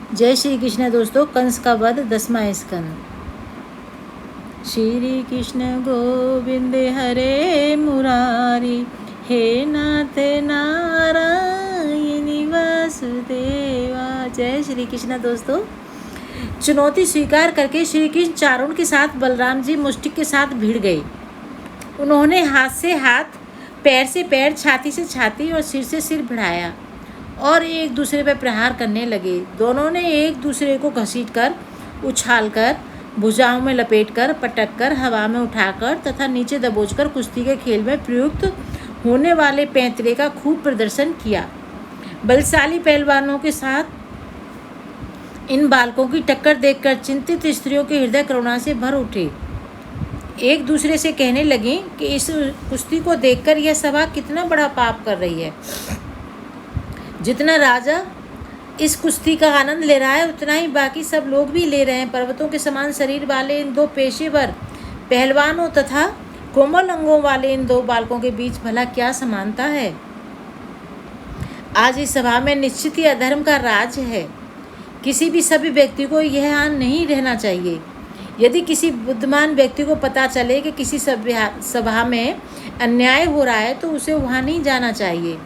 जय श्री कृष्ण दोस्तों। कंस का वध 10वां स्कंद। श्री कृष्ण गोविंद हरे मुरारी, हे नाथ नारायणी वासुदेवा। जय श्री कृष्ण दोस्तों। चुनौती स्वीकार करके श्री कृष्ण चारुण के साथ बलराम जी मुष्टिक के साथ भिड़ गए। उन्होंने हाथ से हाथ, पैर से पैर, छाती से छाती और सिर से सिर भिड़ाया और एक दूसरे पर प्रहार करने लगे। दोनों ने एक दूसरे को घसीटकर, उछालकर, भुजाओं में लपेटकर, पटककर, हवा में उठाकर तथा नीचे दबोचकर कुश्ती के खेल में प्रयुक्त होने वाले पैंतरे का खूब प्रदर्शन किया। बलशाली पहलवानों के साथ इन बालकों की टक्कर देखकर चिंतित स्त्रियों के हृदय करुणा से भर उठे। एक दूसरे से कहने लगी कि इस कुश्ती को देखकर यह सभा कितना बड़ा पाप कर रही है। जितना राजा इस कुश्ती का आनंद ले रहा है, उतना ही बाकी सब लोग भी ले रहे हैं। पर्वतों के समान शरीर वाले इन दो पेशेवर पहलवानों तथा कोमल अंगों वाले इन दो बालकों के बीच भला क्या समानता है। आज इस सभा में निश्चित ही अधर्म का राज है। किसी भी सभ्य व्यक्ति को यह आन नहीं रहना चाहिए। यदि किसी बुद्धिमान व्यक्ति को पता चले कि किसी सभा में अन्याय हो रहा है तो उसे वहाँ नहीं जाना चाहिए,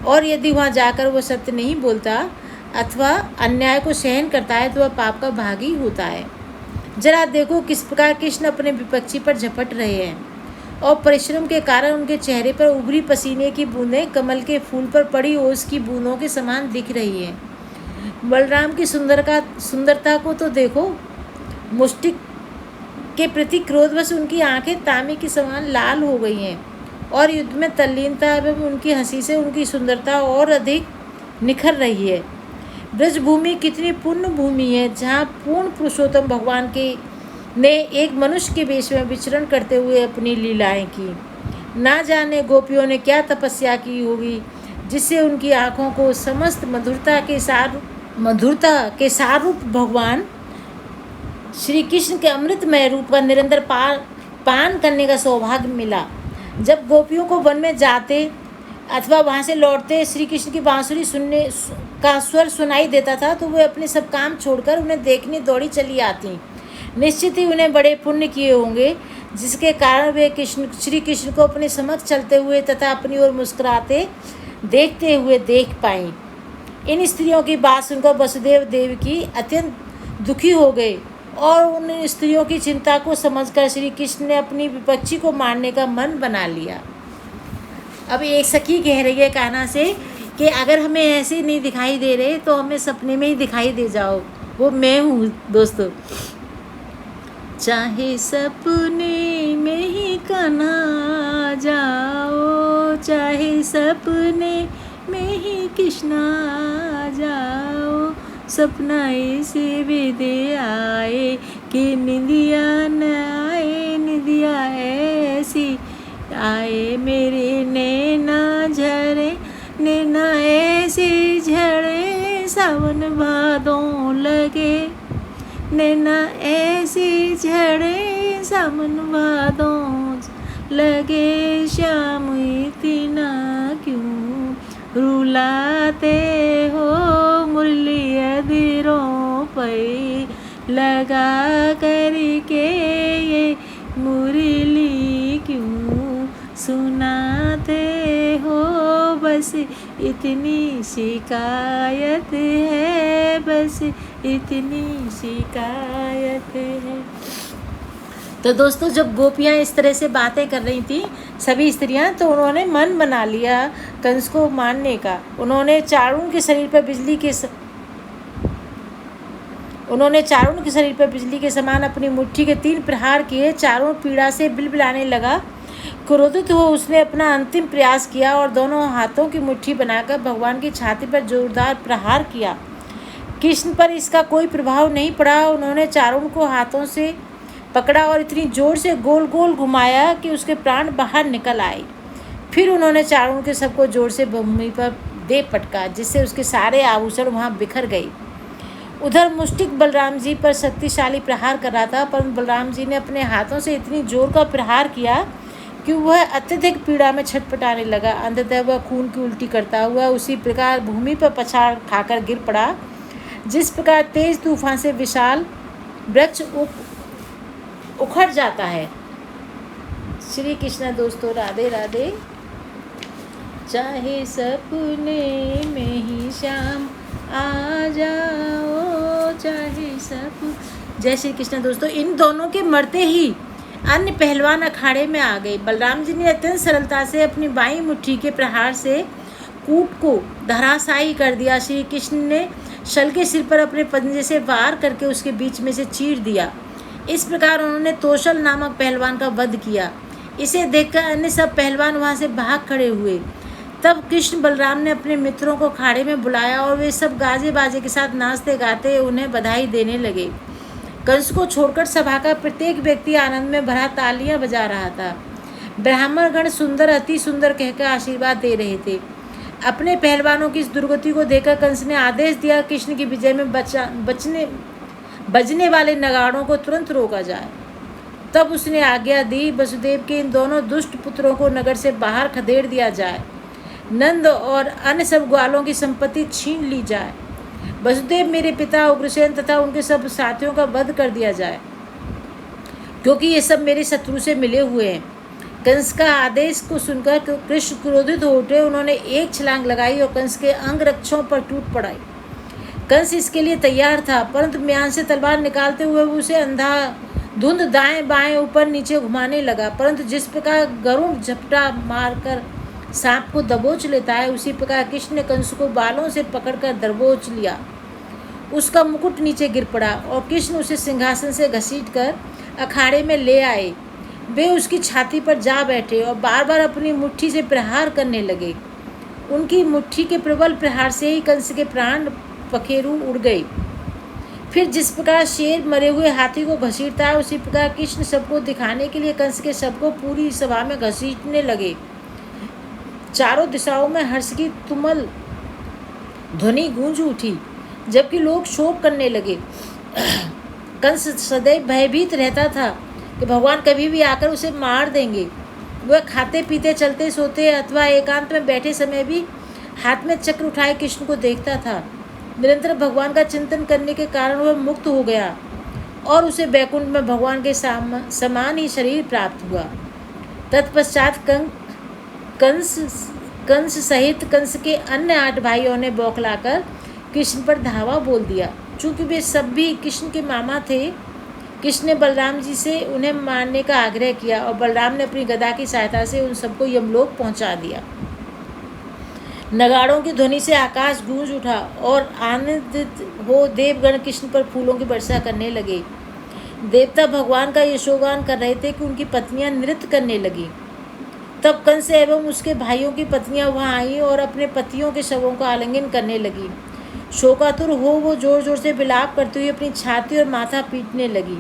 और यदि वहाँ जाकर वो सत्य नहीं बोलता अथवा अन्याय को सहन करता है तो वह पाप का भागी होता है। जरा देखो किस प्रकार कृष्ण अपने विपक्षी पर झपट रहे हैं और परिश्रम के कारण उनके चेहरे पर उभरी पसीने की बूंदें कमल के फूल पर पड़ी ओस की बूंदों के समान दिख रही हैं। बलराम की सुंदरता को तो देखो। मुष्टिक के प्रति क्रोधवश उनकी आंखें तांबे की समान लाल हो गई हैं और युद्ध में तल्लीनता एवं उनकी हंसी से उनकी सुंदरता और अधिक निखर रही है। ब्रजभूमि कितनी पुण्य भूमि है, जहाँ पूर्ण पुरुषोत्तम भगवान ने एक मनुष्य के वेश में विचरण करते हुए अपनी लीलाएं की। ना जाने गोपियों ने क्या तपस्या की होगी, जिससे उनकी आँखों को समस्त मधुरता के सारूप भगवान श्री कृष्ण के अमृतमय रूप का निरंतर पान करने का सौभाग्य मिला। जब गोपियों को वन में जाते अथवा वहाँ से लौटते श्री कृष्ण की बांसुरी सुनने का स्वर सुनाई देता था तो वे अपने सब काम छोड़कर उन्हें देखने दौड़ी चली आती। निश्चित ही उन्हें बड़े पुण्य किए होंगे, जिसके कारण वे श्री कृष्ण को अपने समक्ष चलते हुए तथा अपनी ओर मुस्कुराते देखते हुए देख पाईं। इन स्त्रियों की बात सुनकर वसुदेव देवकी अत्यंत दुखी हो गए और उन स्त्रियों की चिंता को समझकर श्री कृष्ण ने अपनी विपक्षी को मारने का मन बना लिया। अब एक सखी कह रही है कान्हा से कि अगर हमें ऐसे नहीं दिखाई दे रहे तो हमें सपने में ही दिखाई दे जाओ। वो मैं हूँ दोस्तों। चाहे सपने में ही कान्हा जाओ, चाहे सपने में ही कृष्णा जाओ, सपना ऐसे भी दे आए कि निंदिया न आए, निंदिया ऐसी आए मेरे नैना झरे, नैना ऐसे झड़े सावन भादों लगे, नैना ऐसे झड़े सावन भादों लगे, श्याम इतना क्यों रुलाते हो, मुरली अधीरों पे लगा करके ये मुरली क्यों सुनाते हो, बस इतनी शिकायत है, बस इतनी शिकायत है। तो दोस्तों, जब गोपियाँ इस तरह से बातें कर रही थी सभी स्त्रियाँ, तो उन्होंने मन बना लिया कंस को मारने का। उन्होंने चारुण के शरीर पर बिजली के समान अपनी मुट्ठी के 3 प्रहार किए। चारुण पीड़ा से बिलबिलाने लगा। क्रोधित हो उसने अपना अंतिम प्रयास किया और दोनों हाथों की मुट्ठी बनाकर भगवान की छाती पर जोरदार प्रहार किया। कृष्ण पर इसका कोई प्रभाव नहीं पड़ा। उन्होंने चारुण को हाथों से पकड़ा और इतनी जोर से गोल गोल घुमाया कि उसके प्राण बाहर निकल आए। फिर उन्होंने चारुण के सबको जोर से भूमि पर दे पटका, जिससे उसके सारे आभूषण वहाँ बिखर गए। उधर मुष्टिक बलराम जी पर शक्तिशाली प्रहार कर रहा था, पर बलराम जी ने अपने हाथों से इतनी जोर का प्रहार किया कि वह अत्यधिक पीड़ा में छटपटाने लगा। अंततः वह खून की उल्टी करता हुआ उसी प्रकार भूमि पर पछाड़ खाकर गिर पड़ा। जिस प्रकार तेज तूफान से विशाल वृक्ष उखड़ जाता है। श्री कृष्ण दोस्तों, राधे राधे। चाहे सपने में ही शाम आ जाओ, चाहे जय श्री कृष्ण दोस्तों। इन दोनों के मरते ही अन्य पहलवान अखाड़े में आ गए। बलराम जी ने अत्यंत सरलता से अपनी बाईं मुट्ठी के प्रहार से कूट को धराशायी कर दिया। श्री कृष्ण ने शल के सिर पर अपने पंजे से वार करके उसके बीच में से चीर दिया। इस प्रकार उन्होंने तोशल नामक पहलवान का वध किया। इसे देखकर अन्य सब पहलवान वहां से भाग खड़े हुए। तब कृष्ण बलराम ने अपने मित्रों को अखाड़े में बुलाया और वे सब गाजे बाजे के साथ नाचते गाते उन्हें बधाई देने लगे। कंस को छोड़कर सभा का प्रत्येक व्यक्ति आनंद में भरा तालियां बजा रहा था। ब्राह्मण गण सुंदर अति सुंदर कहकर आशीर्वाद दे रहे थे। अपने पहलवानों की इस दुर्गति को देखकर कंस ने आदेश दिया, कृष्ण की विजय में बजने वाले नगाड़ों को तुरंत रोका जाए। तब उसने आज्ञा दी, वसुदेव के इन दोनों दुष्ट पुत्रों को नगर से बाहर खदेड़ दिया जाए। नंद और अन्य सब ग्वालों की संपत्ति छीन ली जाए। वसुदेव मेरे पिता उग्रसेन तथा उनके सब साथियों का वध कर दिया जाए, क्योंकि ये सब मेरे शत्रु से मिले हुए हैं। कंस का आदेश को सुनकर कृष्ण क्रोधित हो उठे। उन्होंने एक छलांग लगाई और कंस के अंग रक्षों पर टूट पड़ाई। कंस इसके लिए तैयार था, परंतु म्यान से तलवार निकालते हुए वो उसे अंधाधुंध दाएं बाएं ऊपर नीचे घुमाने लगा। परंतु जिस प्रकार गरुड़ झपटा मारकर सांप को दबोच लेता है, उसी प्रकार कृष्ण ने कंस को बालों से पकड़कर दबोच लिया। उसका मुकुट नीचे गिर पड़ा और कृष्ण उसे सिंहासन से घसीटकर अखाड़े में ले आए। वे उसकी छाती पर जा बैठे और बार बार अपनी मुट्ठी से प्रहार करने लगे। उनकी मुट्ठी के प्रबल प्रहार से ही कंस के प्राण पखेरु उड़ गए। फिर जिस प्रकार शेर मरे हुए हाथी को घसीटता है, उसी प्रकार कृष्ण सबको दिखाने के लिए कंस के शव को पूरी सभा में घसीटने लगे। चारों दिशाओं में हर्ष की तुमुल ध्वनि गूंज उठी, जबकि लोग शोक करने लगे। कंस सदैव भयभीत रहता था कि भगवान कभी भी आकर उसे मार देंगे। वह खाते पीते चलते सोते अथवा एकांत में बैठे समय भी हाथ में चक्र उठाए कृष्ण को देखता था। निरंतर भगवान का चिंतन करने के कारण वह मुक्त हो गया और उसे बैकुंठ में भगवान के समान ही शरीर प्राप्त हुआ। तत्पश्चात कंस सहित कंस के अन्य 8 भाइयों ने बौखलाकर कृष्ण पर धावा बोल दिया। चूँकि वे सब भी कृष्ण के मामा थे, कृष्ण ने बलराम जी से उन्हें मारने का आग्रह किया और बलराम ने अपनी गदा की सहायता से उन सबको यमलोक पहुंचा दिया। नगाड़ों की ध्वनि से आकाश गूंज उठा और आनंदित हो देवगण कृष्ण पर फूलों की वर्षा करने लगे। देवता भगवान का यशोगान कर रहे थे कि उनकी पत्नियां नृत्य करने लगी। तब कंस एवं उसके भाइयों की पत्नियां वहां आईं और अपने पतियों के शवों का आलिंगन करने लगी। शोकातुर हो वो जोर जोर से विलाप करती हुई अपनी छाती और माथा पीटने लगी।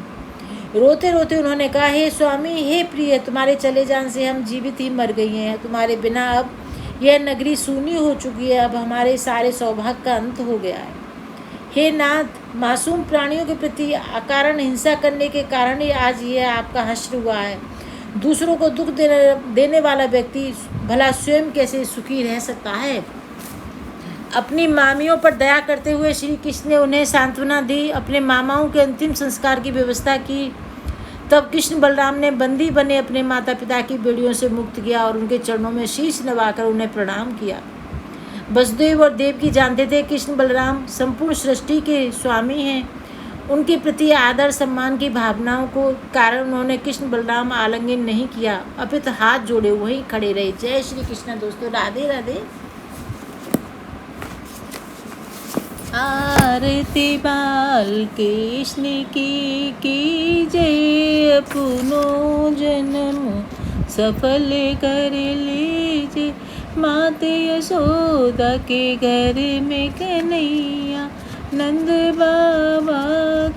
रोते रोते उन्होंने कहा, हे स्वामी, हे प्रिय, तुम्हारे चले जाने से हम जीवित ही मर गई हैं। तुम्हारे बिना अब यह नगरी सूनी हो चुकी है। अब हमारे सारे सौभाग्य का अंत हो गया है। हे नाथ, मासूम प्राणियों के प्रति अकारण हिंसा करने के कारण ही आज यह आपका हश्र हुआ है। दूसरों को दुख देने वाला व्यक्ति भला स्वयं कैसे सुखी रह सकता है। अपनी मामियों पर दया करते हुए श्री कृष्ण ने उन्हें सांत्वना दी, अपने मामाओं के अंतिम संस्कार की व्यवस्था की। तब कृष्ण बलराम ने बंदी बने अपने माता पिता की बेड़ियों से मुक्त किया और उनके चरणों में शीश नवाकर उन्हें प्रणाम किया। वसुदेव और देवकी जानते थे कृष्ण बलराम संपूर्ण सृष्टि के स्वामी हैं। उनके प्रति आदर सम्मान की भावनाओं को कारण उन्होंने कृष्ण बलराम आलिंगन नहीं किया, अपितु हाथ जोड़े वहीं खड़े रहे। जय श्री कृष्ण दोस्तों, राधे राधे। आरती बाल कृष्ण की जय, अपनो जन्म सफल कर लीजिए। माते यशोदा के घर में कन्हैया, नंद बाबा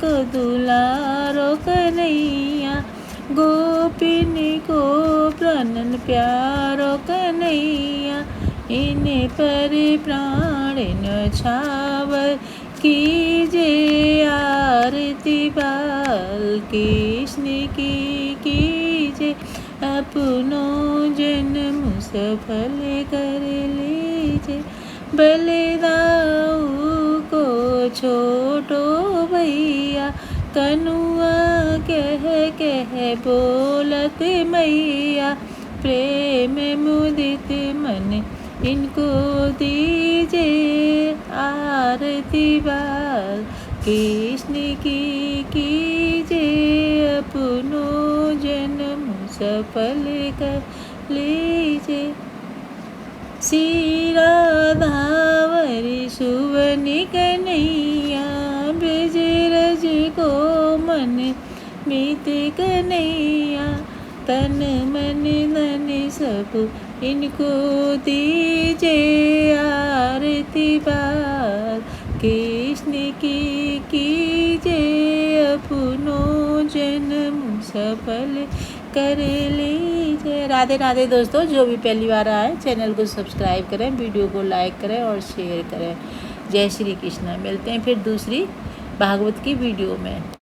को दुलारो कन्हैया। गोपिन को प्राणन प्यारो कन्हैया, इन्हें पर प्राण न्यौछावर कीजिए। आरती बाल कृष्ण की कीजिए, अपनो जन्म सफल कर लीजिए। बलदाऊ को छोटो भैया, कनुआ कह बोलत मैया, प्रेम मुदित मन इनको दीजे, आरती बाल कृष्ण की कीजे, अपनो जन्म सफल कर लीजे। श्री राधावरी सुवनि कन्हैया, ब्रज रज को मन मीत कन्हैया, तन मन धन सब इनको दीजे, आरती बाल कृष्ण की कीजे, अपनो जन्म सफल कर लीजिए। राधे राधे दोस्तों, जो भी पहली बार आए चैनल को सब्सक्राइब करें, वीडियो को लाइक करें और शेयर करें। जय श्री कृष्ण। मिलते हैं फिर दूसरी भागवत की वीडियो में।